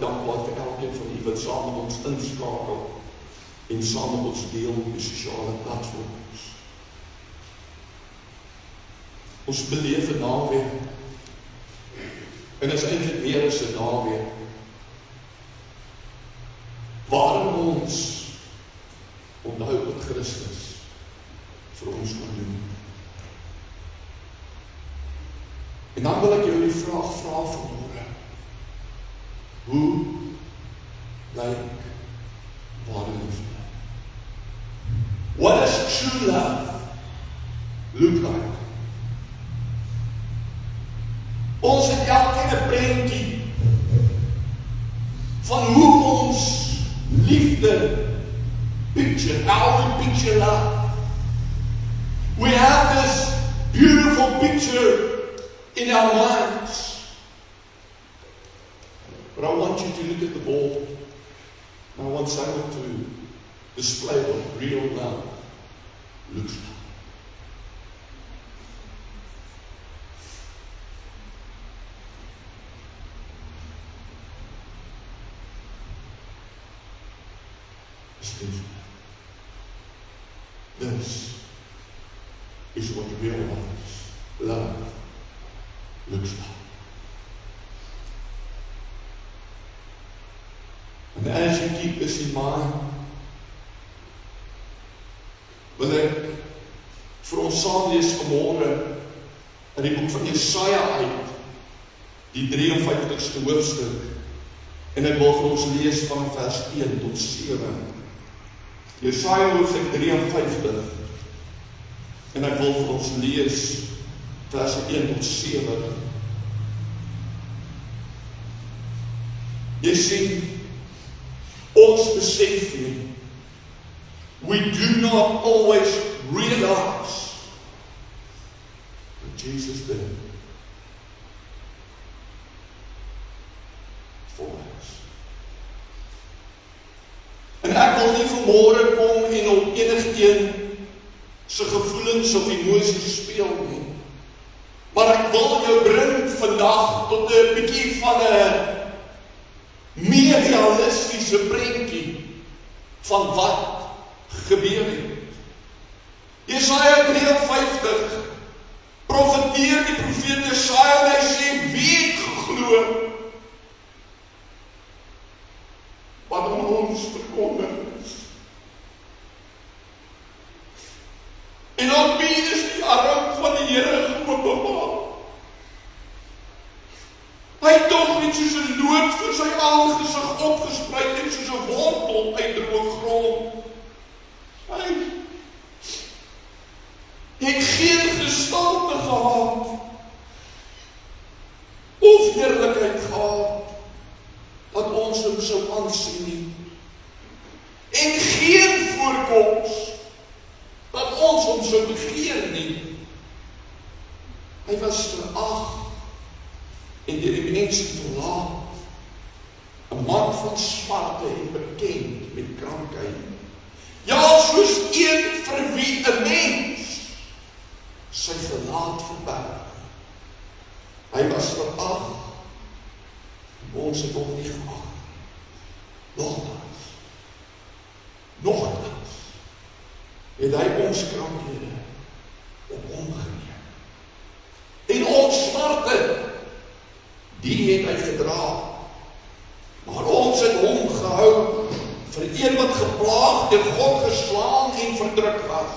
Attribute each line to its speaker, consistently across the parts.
Speaker 1: dankbaar vir elkeen van u wat saam met ons inskakel en saam met ons deel op die sosiale platforms. Ons beleef 'n naweek, en is eintlik meer as 'n naweek, waarin ons onthou wat Christus vir ons kan doen. En dan wil ek jou die vraag vra vanmôre. Hoe lyk ware liefde? What does true love look like? Ons het elkeen 'n prentjie van hoe ons liefde picture, how we picture love. We have this beautiful picture in our minds. But I want you to look at the ball. And I want someone to display what real love looks like. This is what real love looks like. And as you keep this in mind, wil ek vir ons saam lees vanmôre in die boek van Jesaja uit, die 53ste hoofstuk, en ek wil vir ons lees van vers 1 tot 7. Jesaja hoofstuk 53, en ek wil vir ons lees vers 1 tot 7. Jy sien, ons besef nie, we do not always realize what Jesus did for us. En ek wil nie vanmôre kom en op enigeen se gevoelens of emosies speel nie, maar ek wil jou bring vandag tot 'n bietjie van 'n meer realistiese prentjie van wat gebeur het. Jesaja 53 profeteer die profeet Jesaja en hy sê, wie het geglo wat aan ons verkondig is? En aan wie is die arm van die Here geopenbaar? Hy het tog net soos 'n loot vir sy aangesig opgesprei en soos 'n wortel uit droë grond. Hy het geen gestalte gehad of heerlikheid gehad dat ons hom sou aansien nie. En geen voorkoms dat ons hom sou begeer nie. Hy was verag en deur die mense verlaat, 'n man van smarte en bekend met krankheid. Ja, soos een vir wie 'n mens sy gelaat verberg. Hy was verag, ons het hom nie geag. Nogtans, het hy ons krankhede op hom geneem. En ons smarte, die het hy gedra, maar ons het hom gehou vir een wat geplaag deur God geslaan en verdruk was.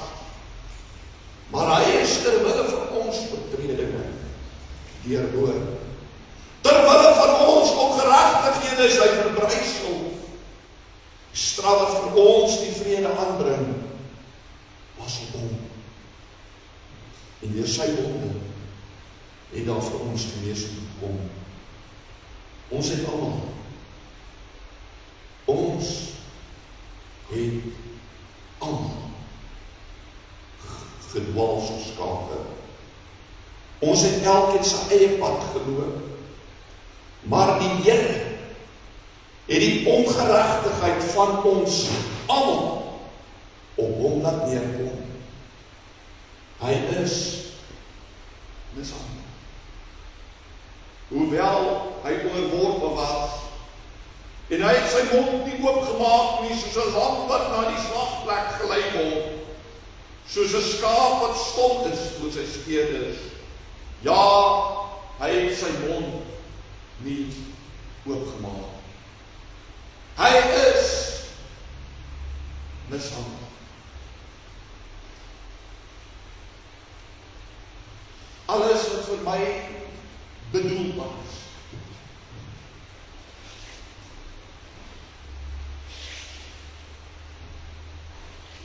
Speaker 1: Maar hy is ter wille van ons oortredinge deurboor. Ter wille van ons ongeregtighede is hy verbrysel. Die straf wat vir ons die vrede aanbring, was op hom. En deur sy wonde het daar vir ons genesing gekom. Ons het almal gedwaal soos skape. Ons het elkeen sy eie pad geloop, maar die Here het die ongeregtigheid van ons almal op hom laat neerkom. Hy is mishandel. Hoewel hy onderworpe was En hy het sy mond nie oopgemaak nie, soos 'n lam wat na die slagplek gelei word, soos 'n skaap wat stom is voor sy skeerders. Ja, hy het sy mond nie oopgemaak. Hy is mishandel. Alles wat vir my bedoel was.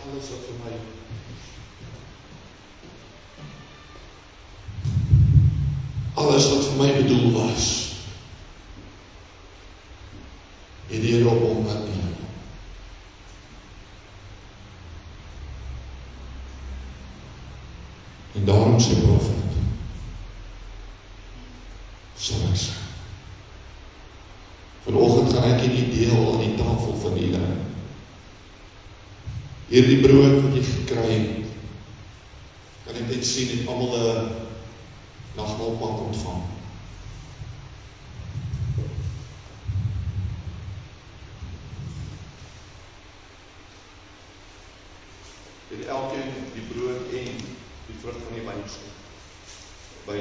Speaker 1: Alles wat vir my bedoel was, het die Here op hom laat neem. En daarom sê profet, sal ek sê. Vanoggend gaan ek nie deel aan die tafel van die Here. Hierdie brood wat jy gekry het, kan ek net sien, het almal 'n nagmaalpak ontvang. Het elkeen die brood en die vrug van die wynstok by u.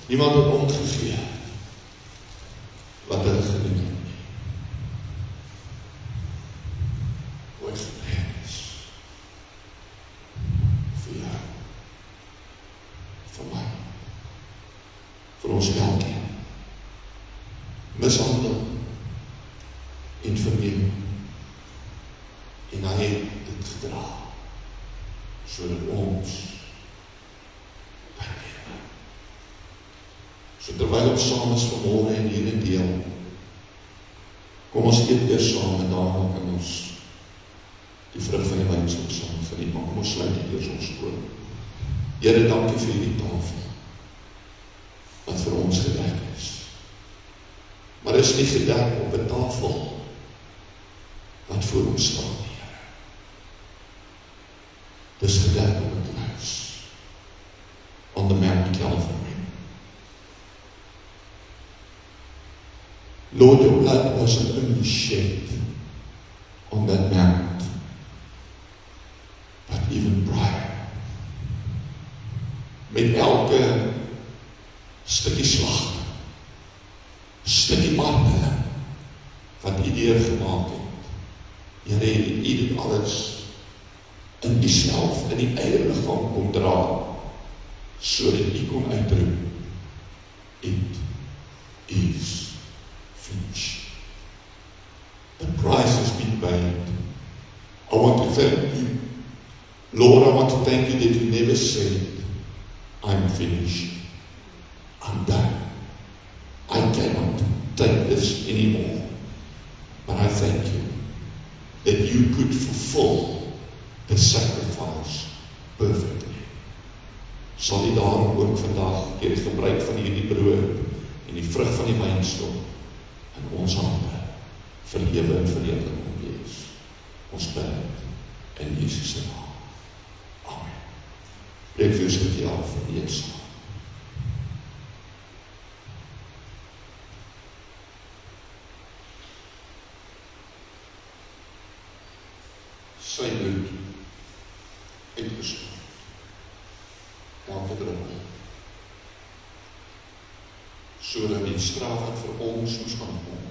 Speaker 1: Niemand het omgegee wat hulle gedoen het nie. Ooit genees vir jou, vir my, vir ons elkeen, mishandel en verneem, en hy het dit gedra, sodat ons so terwyl ons saam is vanmôre en hierdie deel, kom ons eet eers saam en daarna kan ons die vrug van die wynstok saam geniet, maar kom ons sluit eers ons oë. Here, dankie vir hierdie tafel wat vir ons gedek is. Maar is nie gedek op 'n tafel wat voor ons staan, Here. Dis gedek op 'n kruis on the Mount Calvary. Lord, your blood wasn't only shed on that mount, but even prior. Met elke stukkie slag, stukkie marteling wat u deurgemaak het, Here, u dit alles in uself, in die eie liggaam kon dra, sodat u kon uitroep, it is finished. The price has been paid. I want to thank you. Lord, I want to thank you that you never said, I'm finished. I'm done. I cannot take this anymore. But I thank you that you could fulfill the sacrifice perfectly. Sal u daarom ook vandag deur die gebruik van hierdie brood en die vrug van die wynstok in ons hande vir lewe en vereniging wees. Ons bid in Jesus se naam. Amen. Breek vir ons met die af van die saam. Sy bloed uitgestort. Elke druppel. Sodat die straf wat vir ons moes gaan kom,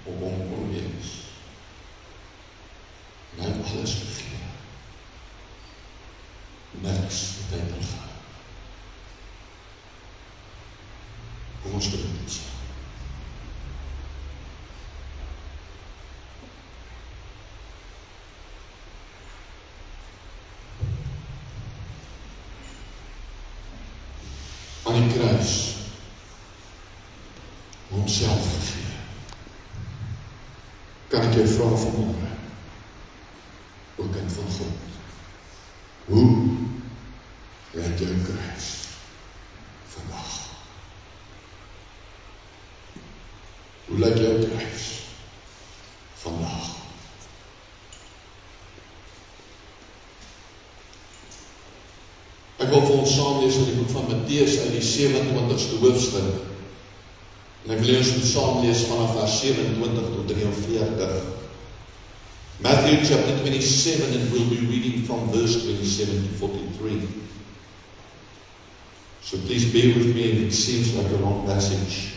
Speaker 1: op hom kon wees. En hy het alles gegee. Niks het hy teruggaan. Kom ons bid dit saam. Aan die kruis homself gegee. Kan ek jou vra vanmôre, o kind van God, hoe lyk jou kruis vandag? Hoe lyk jou kruis vandag? Ek wil vir ons saam lees uit die boek van Matteus uit die 27ste hoofstuk. En ek wil ons moet saam lees vanaf vers 27 tot 43. Matthew chapter 27, and we'll be reading from verse 27 to 43. So please bear with me if it seems like a long passage.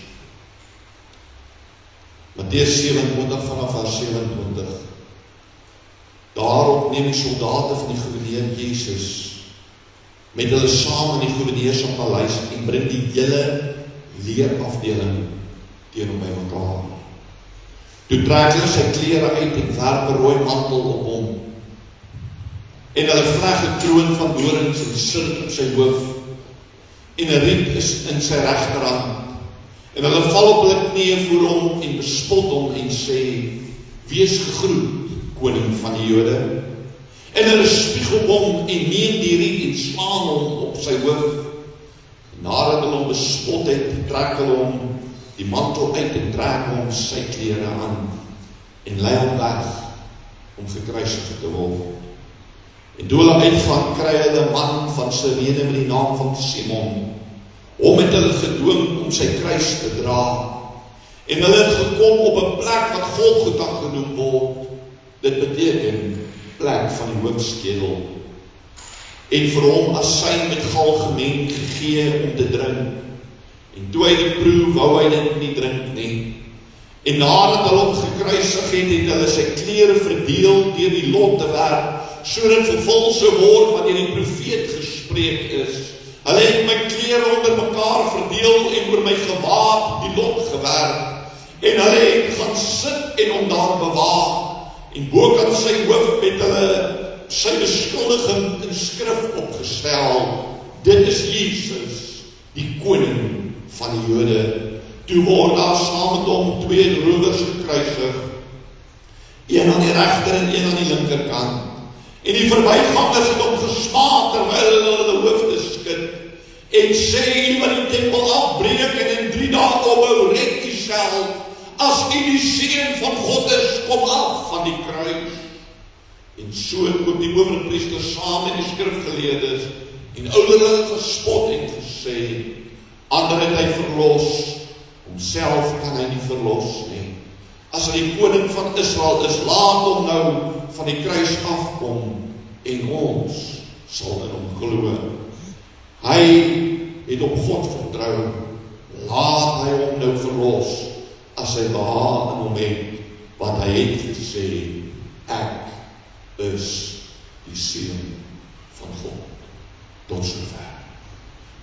Speaker 1: Matteus 27 vanaf vers 27. Daarop neem die soldate van die gouverneur Jesus met hulle saam in die gouverneur se paleis en bring die hele leerafdeling teenoor by mekaar. Toe trek hulle sy klere uit en werp 'n rooi mantel op hom. En hulle vleg 'n kroon van dorings en sit op sy hoof. En 'n riet is in sy regterhand. En hulle val op hulle knieë voor hom en bespot hom en sê: "Wees gegroet, koning van die Jode." En hulle spieg op hom en neem die riet en slaan hom op sy hoof. Nadat hulle hom bespot het, trek hulle hom die mantel uit en trek hom sy klere aan en lei hom weg om gekruisig te word. En toe hulle uitgaan, kry hulle 'n man van Sirene met die naam van Simon. Hom het hulle gedwing om sy kruis te dra. En hulle het gekom op 'n plek wat Golgotha genoem word. Dit beteken plek van die hoofskedel. En vir hom asyn met gal gemeng gegee om te drink. En toe hy dit proe, wou hy dit nie drink nie. En nadat hulle hom gekruisig het, het hulle sy klere verdeel deur die lot te werp, sodat vervul sou word wat deur die profeet gespreek is. Hulle het my klere onder mekaar verdeel en oor my gewaad die lot gewerp. En hulle het gaan sit en hom daar bewaar. En bokant sy hoof met hulle sy beskuldiging in skrif opgestel: "Dit is Jesus, die koning van die Jode." Toe word daar saam met hom 2 rowers gekruisig, een aan die regter en een aan die linkerkant. En die verbygangers het hom gesmaak terwyl hulle hulle hoofde skud en sê: "U wat die tempel afbreek en in 3 dae opbou, red u self. As u die seun van God is, kom af van die kruis." En so het ook die owerpriester saam met die skrifgeleerdes en ouderlinge gespot en gesê: "Ander het hy verlos, homself kan hy nie verlos nie. As hy die koning van Israel is, laat hom nou van die kruis afkom en ons sal in hom glo. Hy het op God vertrou, laat hy hom nou verlos as hy behaag in hom het, want hy het gesê: ek is die seun van God." Tot sover.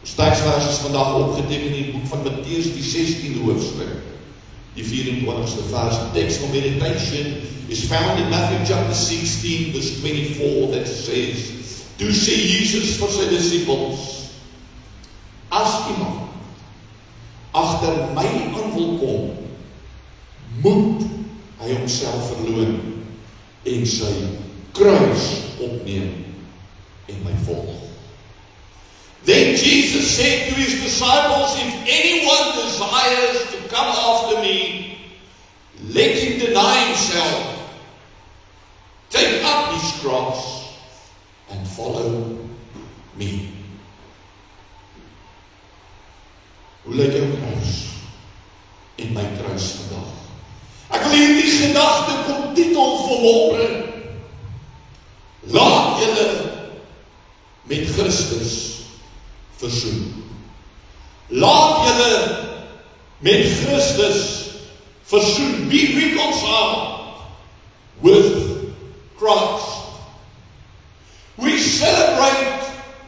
Speaker 1: Ons teksvers is vandag opgeteken in die boek van Matteus, die 16de hoofstuk, die 24ste vers. The text for meditation is found in Matthew chapter 16, verse 24, that says: "Toe sê Jesus vir sy disippels: As iemand agter my aan wil kom, moet hy homself verloon en sy kruis opneem en my volg." Then Jesus said to his disciples: "If anyone desires to come after me, let him deny himself, take up his cross, and follow me." Hoe lyk jou kruis en my kruis vandag? Ek wil hierdie gedagte kom titel vanmôre: Laat julle met Christus versoen. Laat julle met Christus versoen. Be reconciled with Christ. We celebrate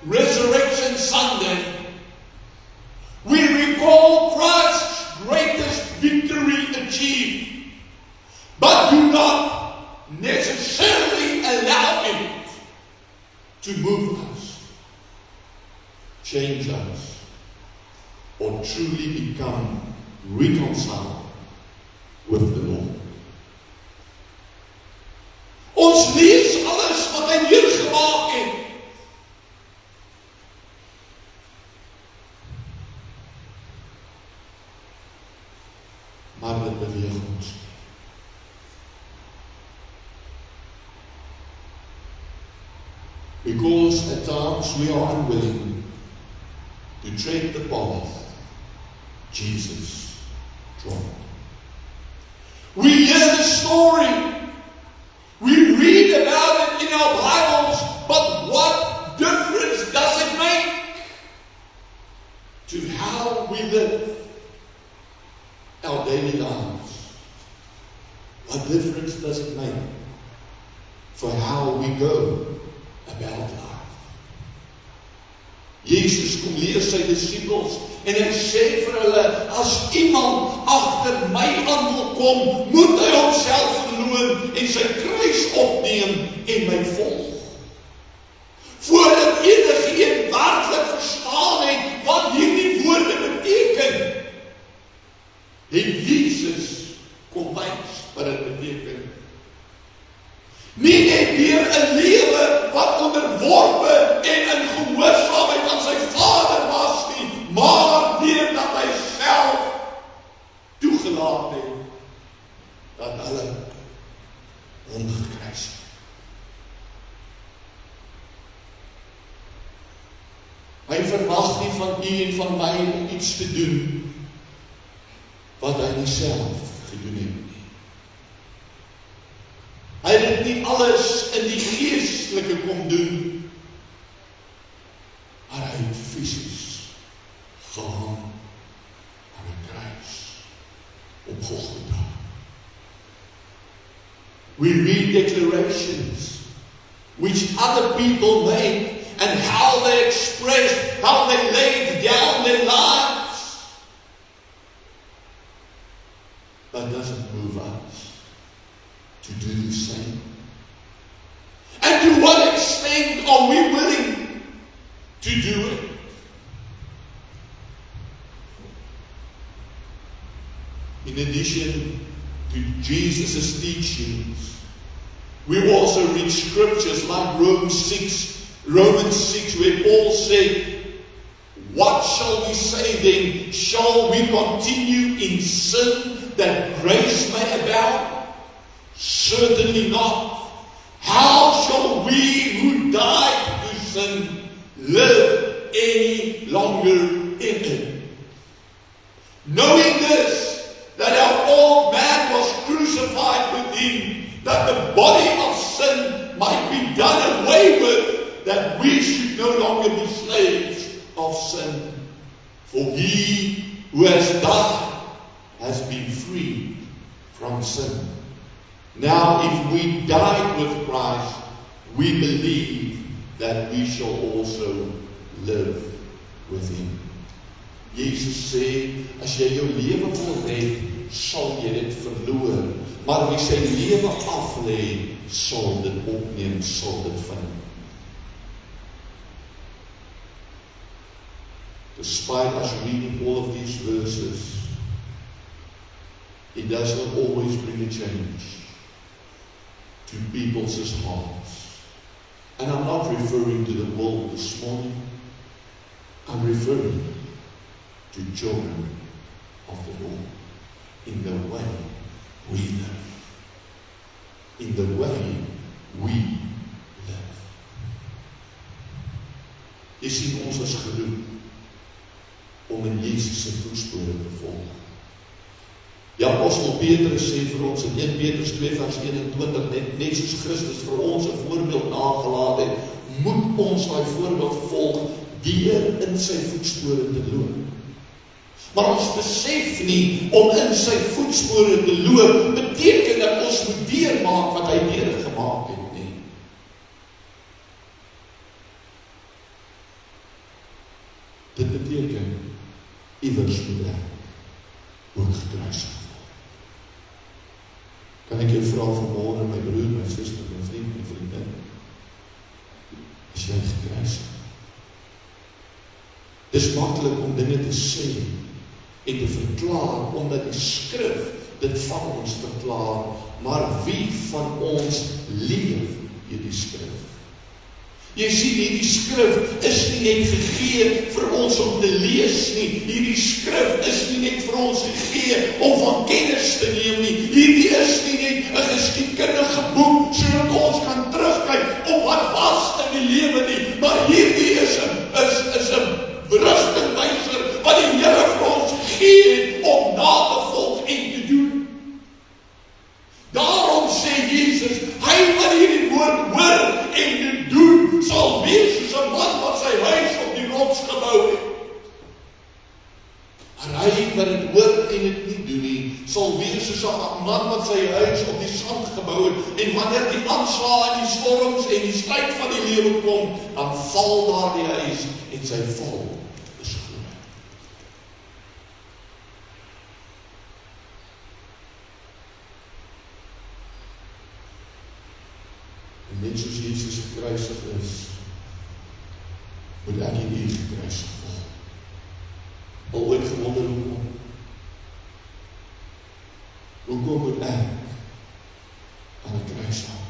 Speaker 1: Resurrection Sunday. We recall Christ's greatest victory achieved, but do not necessarily allow it to move us, change us, or truly become reconciled with the Lord. Ons lees alles wat hy hier gemaak het. Maar dit beweeg ons. We Because at times we are unwilling to tread the path Jesus trod. We hear the story. We read about it in our Bibles, but what difference does it make to how we live our daily lives? What difference does it make for how we go about life? Jesus kom leer sy disippels en hy sê vir hulle, as iemand agter my aan wil kom, moet hy homself verloon en sy kruis opneem en my volg. Voordat enige een werklik verstaan het wat hierdie woorde beteken, het Jesus kom wys wat dit beteken. Nie net weer 'n lewe wat onderworpe en in gehoorsaamheid aan sy Vader was nie, maar deurdat hy self toegelaat het dat hulle hom gekruisig het. Hy verwag nie van u en van my om iets te doen wat hy nie self gedoen het. Hy het nie alles in die geestelike kom doen, maar hy het fisies gehang aan 'n kruis op Golgotha. We read declarations which other people made and how they expressed, how they laid down their lives. That doesn't move us to do the same. And to what extent are we willing to do it? In addition to Jesus' teachings, we also read scriptures like Romans 6, where Paul said, what shall we say then? Shall we continue in sin that grace may abound? Certainly not. How shall we who died to sin live any longer in it? Knowing this, that our old man was crucified with him, that the body of sin might be done away with, that we should no longer be slaves of sin. For he who has died has been freed from sin. Now, if we died with Christ, we believe that we shall also live with him. Jesus sê, as jy jou lewe wil red, sal jy dit verloor. Maar wie sy lewe aflê, sal dit opneem, sal dit vind. Despite us reading all of these verses, it does not always bring a change to people's hearts. And I'm not referring to the world this morning. I'm referring to children of the Lord in the way we live. In the way we live. Jy sien, ons is geroep om in Jesus se voetspore te volg. Die apostel Petrus sê vir ons in 1 Petrus 2 vers 21, net soos Christus vir ons 'n voorbeeld nagelaat het, moet ons daai voorbeeld volg deur in sy voetspore te loop. Maar ons besef nie, om in sy voetspore te loop, beteken dat ons moet deurmaak wat hy deurgemaak het nie. Dit beteken, iewers moet ek ook gekruisig word. Kan ek jou vra vanmôre, my broer, my suster, my vriend, my vriendin, is jy gekruisig? Dis maklik om dinge te sê en te verklaar, omdat die skrif dit van ons verklaar, maar wie van ons leef hierdie skrif? Jy sien, hierdie skrif is nie net gegee vir ons om te lees nie, hierdie skrif is nie net vir ons gegee om van kennis te neem nie, hierdie is nie net 'n geskiedkundige boek, sodat ons kan terugkyk op wat was in die lewe nie, maar hierdie is 'n rigtingwyser wat die Here vir ons gegee het om na te volg en te doen. Daarom sê Jesus, hy wat hierdie woord hoor en dit doen, sal wees soos 'n man wat sy huis op die rots gebou het. Maar hy wat dit hoor en dit nie doen nie, sal wees soos 'n man wat sy huis op die sand gebou het, en wanneer die aanslae en die storms en die stryd van die lewe kom, dan val daar die huis en sy val is groot. En net soos Jesus gekruisig is, moet ek en u gekruisig word. Al ooit gewonder hoekom? Hoekom moet ek aan 'n kruis hang?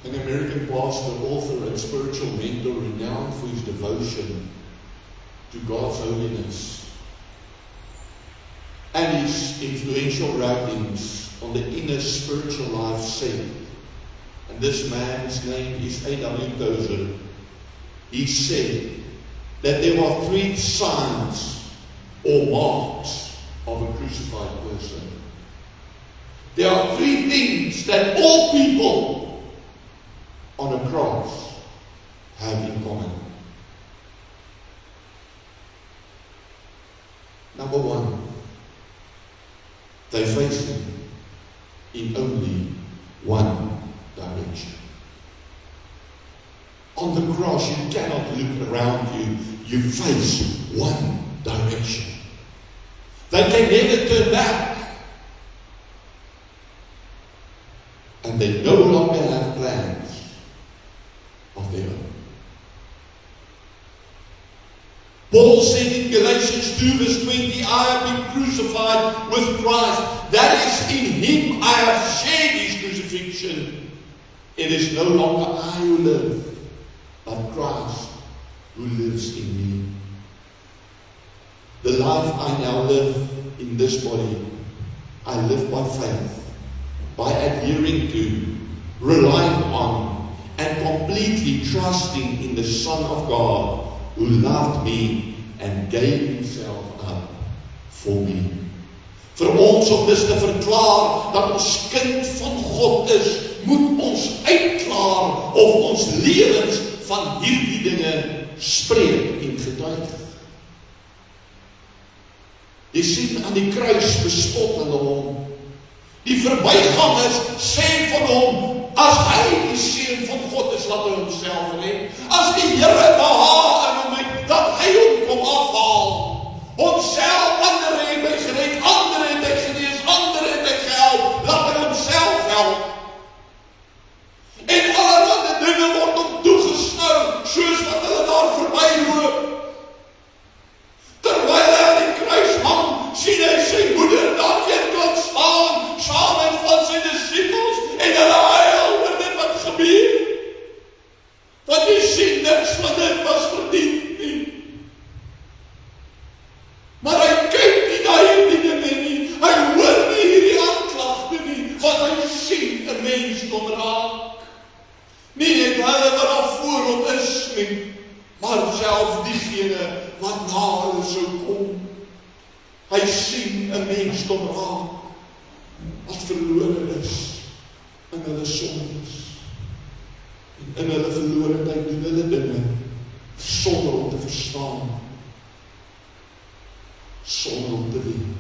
Speaker 1: An American pastor, author and spiritual mentor renowned for his devotion to God's holiness and his influential writings on the inner spiritual life said, and this man's name is A.W. Tozer, he said that there are 3 signs or marks of a crucified person. There are 3 things that all people on a cross have in common. Number 1, they face him in only one direction. On the cross, you cannot look around you. You face one direction. They can never turn back. And they no longer have plans of their own. Paul said in Galatians 2 verse 20, I have been crucified with Christ. That is, in him I have shared his crucifixion. It is no longer I who live, but Christ who lives in me. The life I now live in this body, I live by faith, by adhering to, relying on, and completely trusting in the Son of God, who loved me and gave himself up for me. Vir ons om dus te verklaar dat ons kind van God is, moet ons uitklaar of ons lewens van hierdie dinge spreek en getuig. Jy sien aan die kruis bespot hulle hom. Die verbygangers sê van hom, as hy die seun van God is, laat hy homself red. As die Here behaag in hom het, dat hy hom kom afhaal. Homself, ander het hy gered, ander het hy genees, ander het hy gehelp, laat hy homself help. En allerhande dinge word hom toegesnou, soos wat hulle daar verby loop. Terwyl hy aan die kruis hang, sien hy sy moeder daar een kant staan, saam met van sy disippels, en hulle huil oor dit wat gebeur. Want jy sien niks van dit was verdien nie. Maar hy kyk nie na hierdie dinge nie, hy hoor nie hierdie aanklagte nie, want hy sien 'n mens kom raak. Nie net hulle wat daar voor hom is nie, maar selfs diegene wat na hulle sou kom. Hy sien 'n mens kom raak, wat verlore is in hulle sondes. En in hulle verlorenheid doen hulle dinge sonder om te verstaan, sonder om te weet,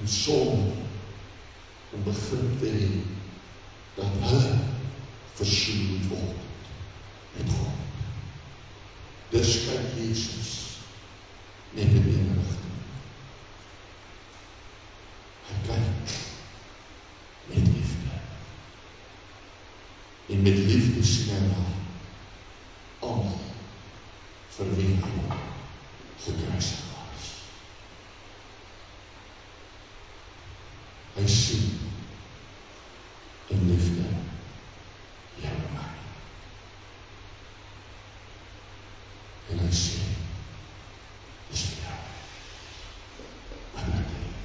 Speaker 1: en sonder om begrip te hê dat hulle versoen moet word met God. Dus kyk Jesus net in die rigting. Hy kyk met liefde. En met liefde sien hy na almal vir wie hy gekruisig was. Hy sien in liefde jou en my. En hy sê, dis vir jou. Wat ek doen.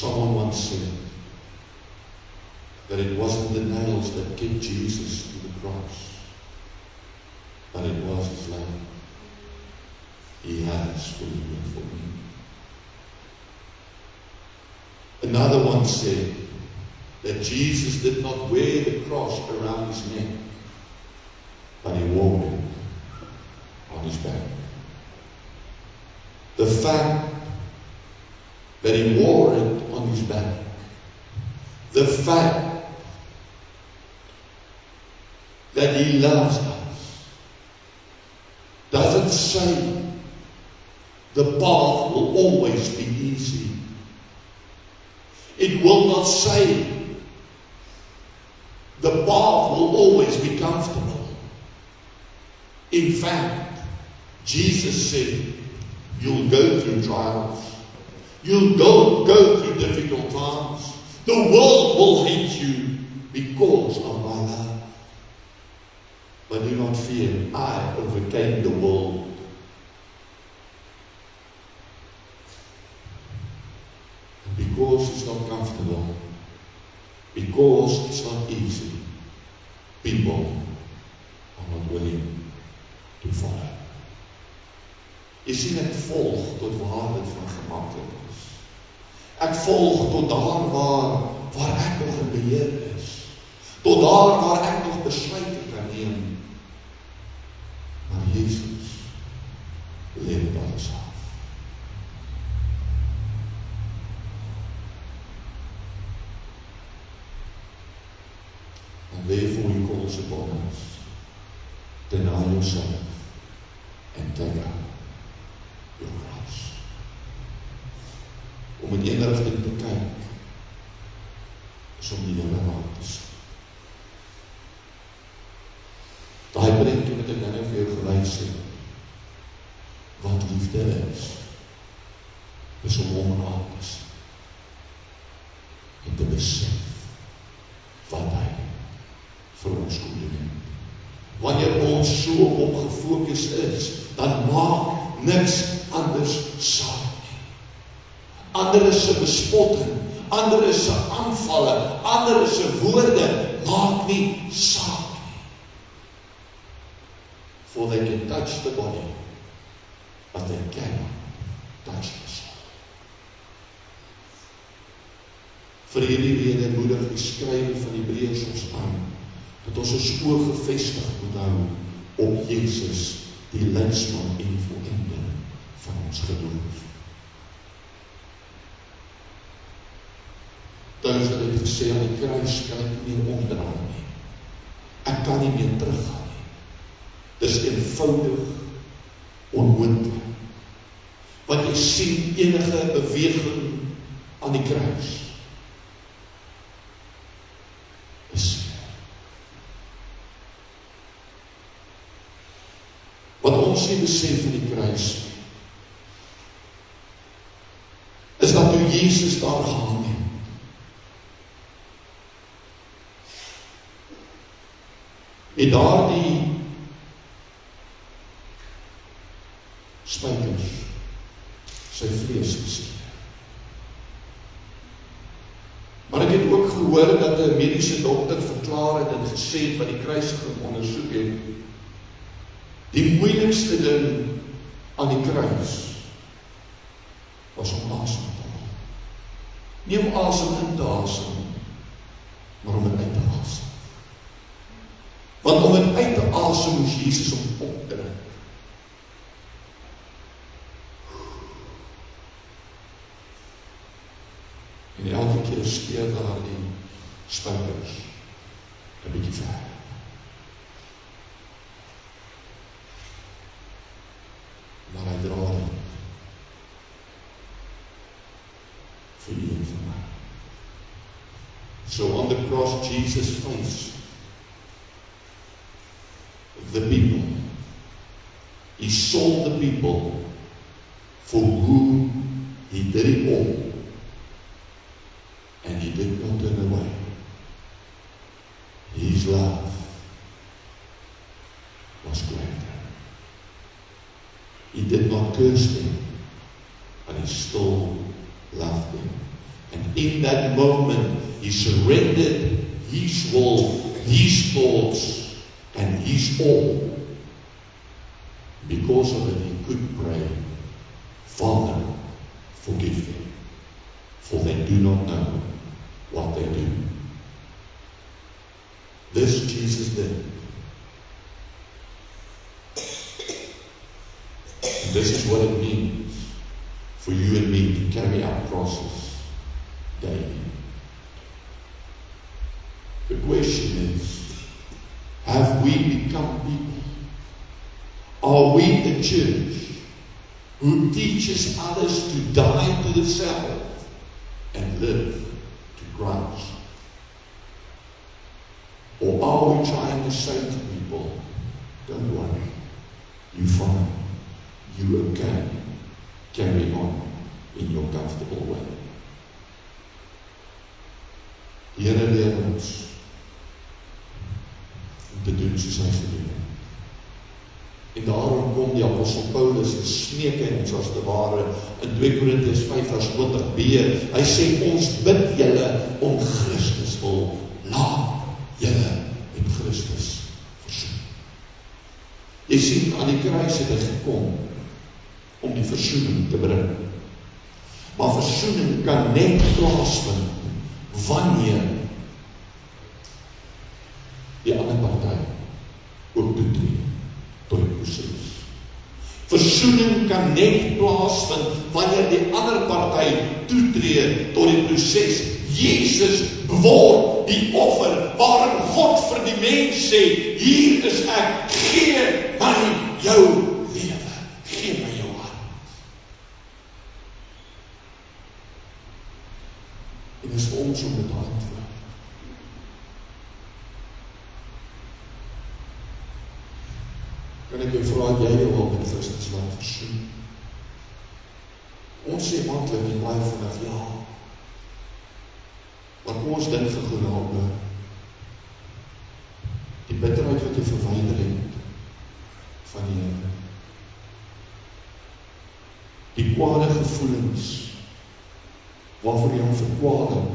Speaker 1: Someone once said that it wasn't the nails that kept Jesus to the cross, but it was his love. He has for you and for me. Another one said that Jesus did not wear the cross around his neck, but he wore it on his back. The fact that he wore it on his back, the fact that he loves us, doesn't say the path will always be easy. It will not say the path will always be comfortable. In fact, Jesus said, you'll go through trials. You'll go through difficult times. The world will hate you because of my love. But do not fear, I overcame the world. And because it's not comfortable, because it's not easy, people are not willing to follow. Jy sien, ek volg tot waar dit van gemaklik is. Ek volg tot daar waar ek nog in beheer is. Tot daar waar ek nog besluite kan neem. Maar Jesus leer dit alles af. And therefore he calls upon us, deny yourself and take up your cross. Om in een rigting te kyk, is om die hele raad te sien. Daai prentjie wat ek nou vir jou gewys het, wat liefde is om hom raad te sien. En te besef wat hy vir ons kom doen. Wanneer ons so op hom gefokus is, dan maak niks anders saak. Ander se bespotting, ander se aanvalle, ander se woorde maak nie saak nie. For they can touch the body, but they cannot touch the soul. Vir hierdie rede moedig die skrywer van Hebreërs ons aan, dat ons ons oog gefestig moet hou op Jesus, die leidsman en volender van ons geloof. Thuis het hy gesê, aan die kruis kan ek nie meer omdraai nie. Ek kan nie meer teruggaan nie. Dis eenvoudig onmoontlik. Want jy sien enige beweging aan die kruis is wat ons nie besef van die kruis is dat toe Jesus daar gehang het, en daar die spykers sy vlees gesien. Maar ek het ook gehoor dat 'n mediese dokter verklaar het en gesê het wat die kruisiging ondersoek het, die moeilikste ding aan die kruis was om asem te haal. Nie om asem in te asem, maar om dit uit te asem. Want om dit uit te asem moes Jesus hom opdruk. En elke keer skeer daar die spykers 'n bietjie ver. Maar hy dra dit vir u en vir my. So on the cross, Jesus faced the people. He saw the people for whom he did it all. And he did not turn away. His love was greater. He did not curse them, but he still loved them. And In that moment, he surrendered his will, his thoughts, and his all. Because of it, he could pray, Father, forgive them, for they do not know what they do. This Jesus did. And this is what it means for you and me to carry our crosses daily. The question is, have we become people? Are we a church who teaches others to die to the self and live to Christ? Or are we trying to say to people, don't worry, you're fine, you're okay, carry on in your comfortable way. Here leer ons om te doen soos hy gedoen het. En daarom kom die apostel Paulus en smeek hy ons as te ware in 2 Korintiërs 5:20b. Hy sê ons bid julle om Christus wil, laat julle met Christus versoen. Jy sien, aan die kruis het hy gekom om die versoening te bring. Maar versoening kan net plaasvind wanneer die ander party ook toetree tot die proses. Versoening kan net plaasvind wanneer die ander party toetree tot die proses. Jesus word die offer waarin God vir die mens sê, hier is ek, gee my jou lewe, gee my jou hart. En dis vir ons om dit te antwoord. Kan ek jou vra, jy jou al met Christus laat versoen? Ons sê maklik en baie vinnig, ja. Maar kom ons dink genaamd, die bitterheid wat jy verwyder het van die Here. Die kwade gevoelens waarvoor jy hom verkwalik,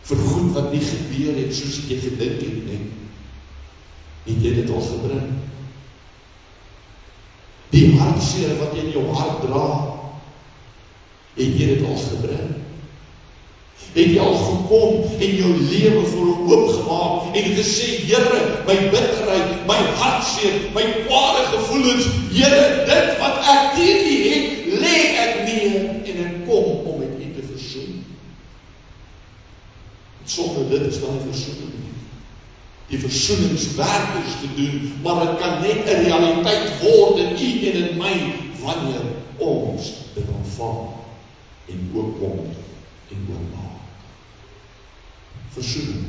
Speaker 1: vir goed wat nie gebeur het soos jy gedink het nie, het jy dit al gebring. Die hartseer wat jy in jou hart dra, het jy dit al gebring. Het jy al gekom en jou lewe vir hom oopgemaak en gesê, Here, my bitterheid, my hartseer, my kwade gevoelens, Here, dit wat ek teen U het, lê ek neer en ek kom om met U te versoen. Sonder dit is dan die versoening nie. Die versoeningswerk is te doen, maar dit kan net 'n realiteit word in U en in my, wanneer ons dit aanvaar en oopkom en oopmaak. Versoening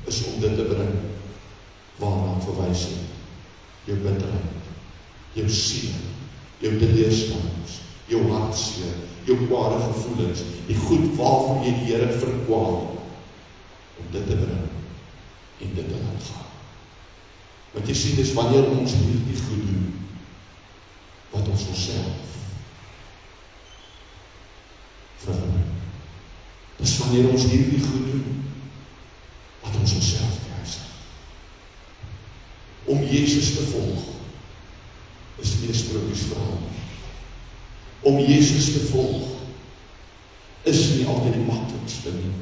Speaker 1: is om dit te bring waarna verwys het. Jou bitterheid, jou seer, jou teleurstellings, jou hartseer, jou kwade gevoelens, die goed waarvoor jy die Here verkwaal, om dit te bring en dit te laat gaan. Want jy sien, dis wanneer ons hierdie goed doen, wat ons onsself verloor. Dis wanneer ons hierdie goed doen, wat ons onsself kruisig. Om Jesus te volg, is nie 'n sprokiesverhaal. Om Jesus te volg, is nie altyd die maklikste nie.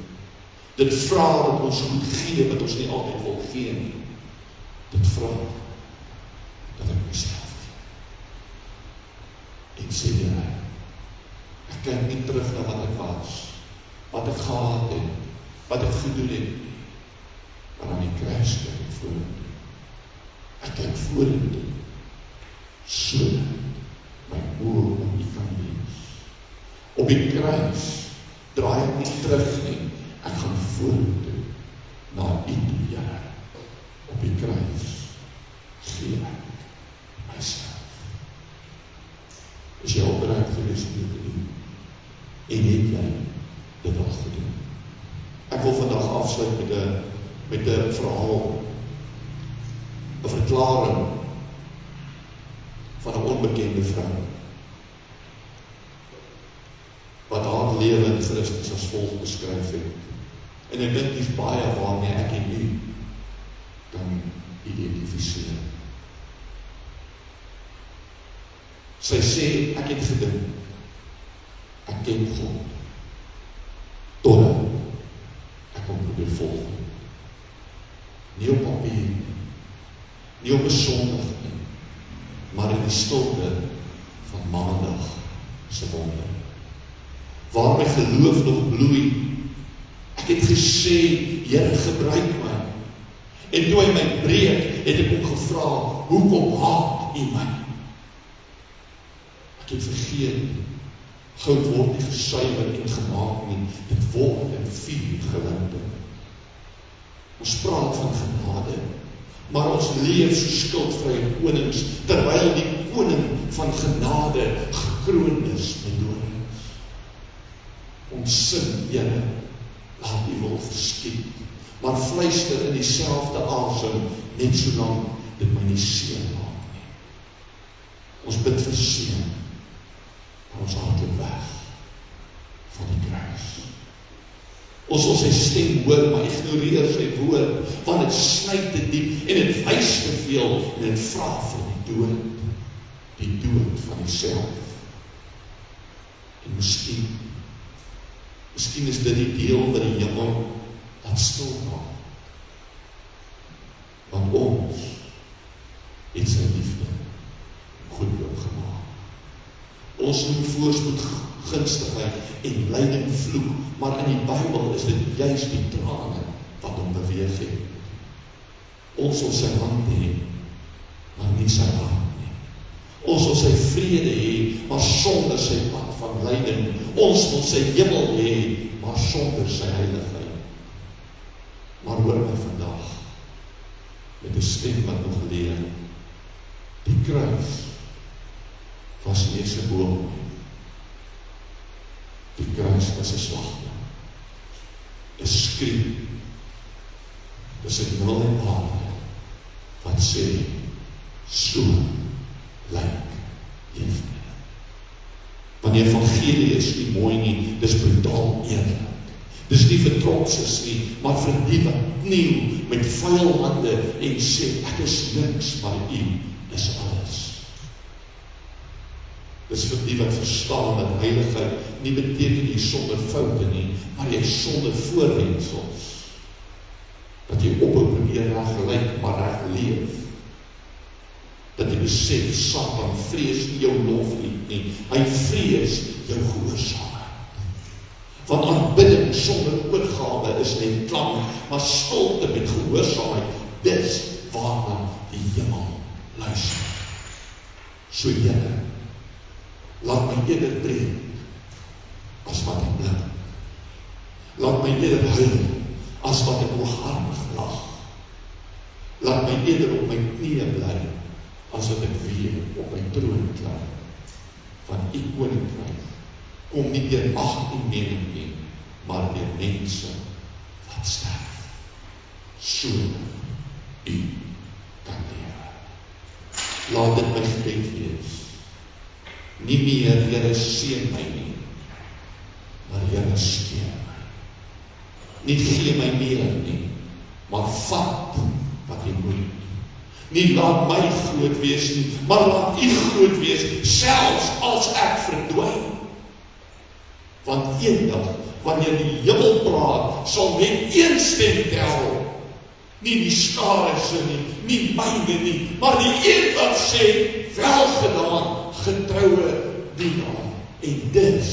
Speaker 1: Dit vra dat ons goed gee, wat ons nie altyd wil gee nie. Dit vra dat ek myself gee. En sê, Here, ek kyk nie terug na wat ek was, wat ek gehad het, wat ek gedoen het, maar aan die kruis kyk ek vorentoe. Ek kyk vorentoe, sodat my oë op U kan wees. Op die kruis draai ek nie terug nie, ek gaan vorentoe, na U toe, Here. Op die kruis gee ek myself. Is jy al bereid gewees om dit te doen? En het jy dit al gedoen? Ek wil vandag afsluit met 'n verhaal, 'n verklaring van 'n onbekende vrou, wat haar haar lewe in Christus as volg beskryf het. En ek dink dis baie waarmee ek en u kan identifiseer. Sy sê, ek het gedink, ek ken God, totdat ek hom probeer volg. Nie op papier, nie op 'n Sondag nie, maar in die stilte van Maandag se wonder. Waar my geloof nog bloei, ek het gesê, Here, gebruik my. En toe hy my breek, het ek hom gevra, hoekom haat u my? Ek het vergeet, goud word nie gesuiwer en gemaak nie, dit word in vuur geloop. Ons praat van genade, maar ons leef so skuldvrye konings, terwyl die koning van genade gekroon is met dorings. Ons sing, Here, laat u wil geskied, maar fluister in dieselfde asem, net solank dit my nie seën maak nie. Ons bid vir seën, maar ons hardloop weg van die kruis. Ons sal sy stem hoor, maar ignoreer sy woord, want het snyt te diep en het wys te veel en het vra vir die dood van jouself. En miskien is dit die deel wat die hemel laat stil maak. Want ons het sy liefde goed opgemaak. Ons noem voorspoed gunstigheid en lyding vloek, maar in die Bybel is dit juist die trane wat hom beweeg het. Ons sal sy hand hê, maar nie sy hand nie. Ons sal sy vrede hê, maar sonder sy pad van lyding. Ons wil sy hemel hê, maar sonder sy heiligheid. Maar hoor my vandag, met 'n stem wat nog leer, die kruis was nie 'n simbool nie. Die kruis was 'n slagpunt, 'n skreeu tussen hemel en aarde, wat sê, so lyk liefde. Want die evangelie is nie mooi nie, dis brutaal eerlik. Dis nie vir trotses nie, maar vir die wat kniel met vuil hande en sê, ek is niks, maar u is alles. Dis vir die wat verstaan dat heiligheid nie beteken jy sonder foute nie, maar jy sonder voorwendsels. Dat jy ophou probeer reg lyk, maar reg leef. Dat jy besef, Satan vrees nie jou loflied nie, hy vrees jou gehoorsaamheid. Want aanbidding sonder oorgawe is net klank, maar stilte met gehoorsaamheid, dis waarna die hemel luister. So Here, laat my eerder preek as wat ek blik. Laat my eerder huil as wat ek hooghartig lag. Laat my eerder op my knieë bly as wat ek weer op my troon klim. Want u koninkryk kom nie deur mag en mening nie, maar deur mense wat sterf. So u kan lewe. Laat dit my gebed wees. Nie meer, Here, seën my nie, maar Here, skeer my. Nie gee my meer nie, maar vat wat jy moet. Nie laat my groot wees nie, maar laat u groot wees, selfs as ek verdwyn. Want eendag, wanneer die hemel praat, sal met een stem tel, nie die skarese nie, nie myne nie, maar die een wat sê, welgedaan, getroue dienaar, en dis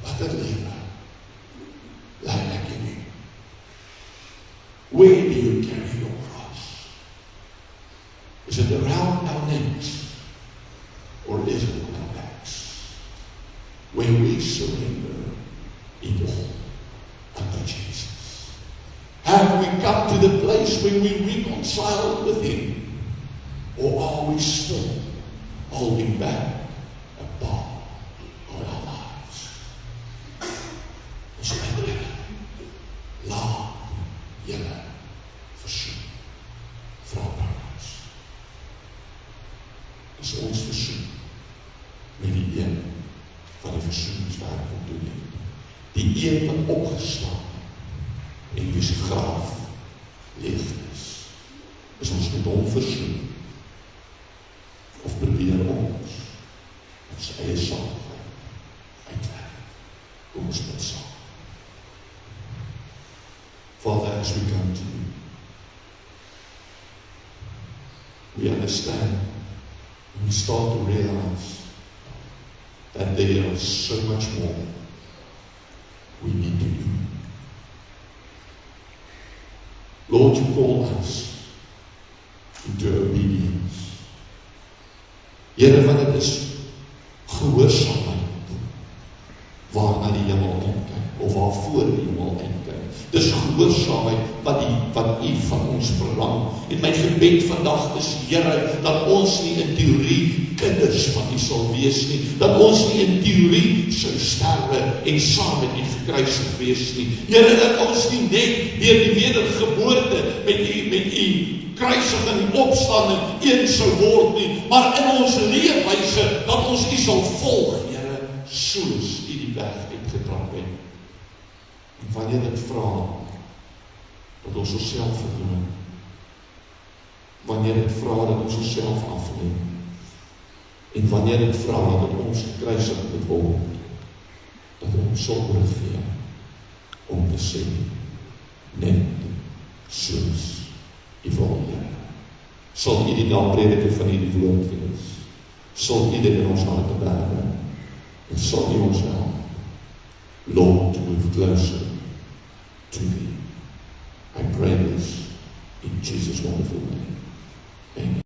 Speaker 1: wat het lewe laat ek in u. Where do you carry your cross? Is it around our necks, or is it on our backs, where we surrender it all unto Jesus? Have we come to the place where we reconcile with him? Or are we still holding back a part of our lives? Ons uitdruk, laat julle versoen, vra Paulus. Dis die een wat opgestaan en wie se graf leeg is ons met hom versoen, of probeer ons eie saligheid uitwerk. Kom ons bid saam. Father, as we come to you, we understand, we start to realize that there is so much more we need to do. Lord, you call us into obedience. Here, want dit is gehoorsaamheid waarna die hemel uitkyk, of waarvoor die hemel uitkyk. Dis gehoorsaamheid wat u van ons verlang. En my gebed vandag is, Here, dat ons nie in teorie kinders van u sal wees nie, dat ons nie in teorie sou sterwe en saam met u gekruisig wees nie. Here, dat ons nie net deur die wedergeboorte met u kruisiging en opstanding een sou word nie, maar in ons leefwyse dat ons u sal volg, Here, soos u die weg uitgetrap het. En wanneer dit vra dat ons onsself verloon, wanneer dit vra dat ons onsself aflê, en wanneer dit vra dat ons gekruisig moet word, dat ons sal oorgee om te sê, net soos u wil, Here. Sal u die naprediker van u die woord wees, sal u dit in ons harte berge, en sal u ons help, Lord, to move closer to thee. I pray this in Jesus' wonderful name.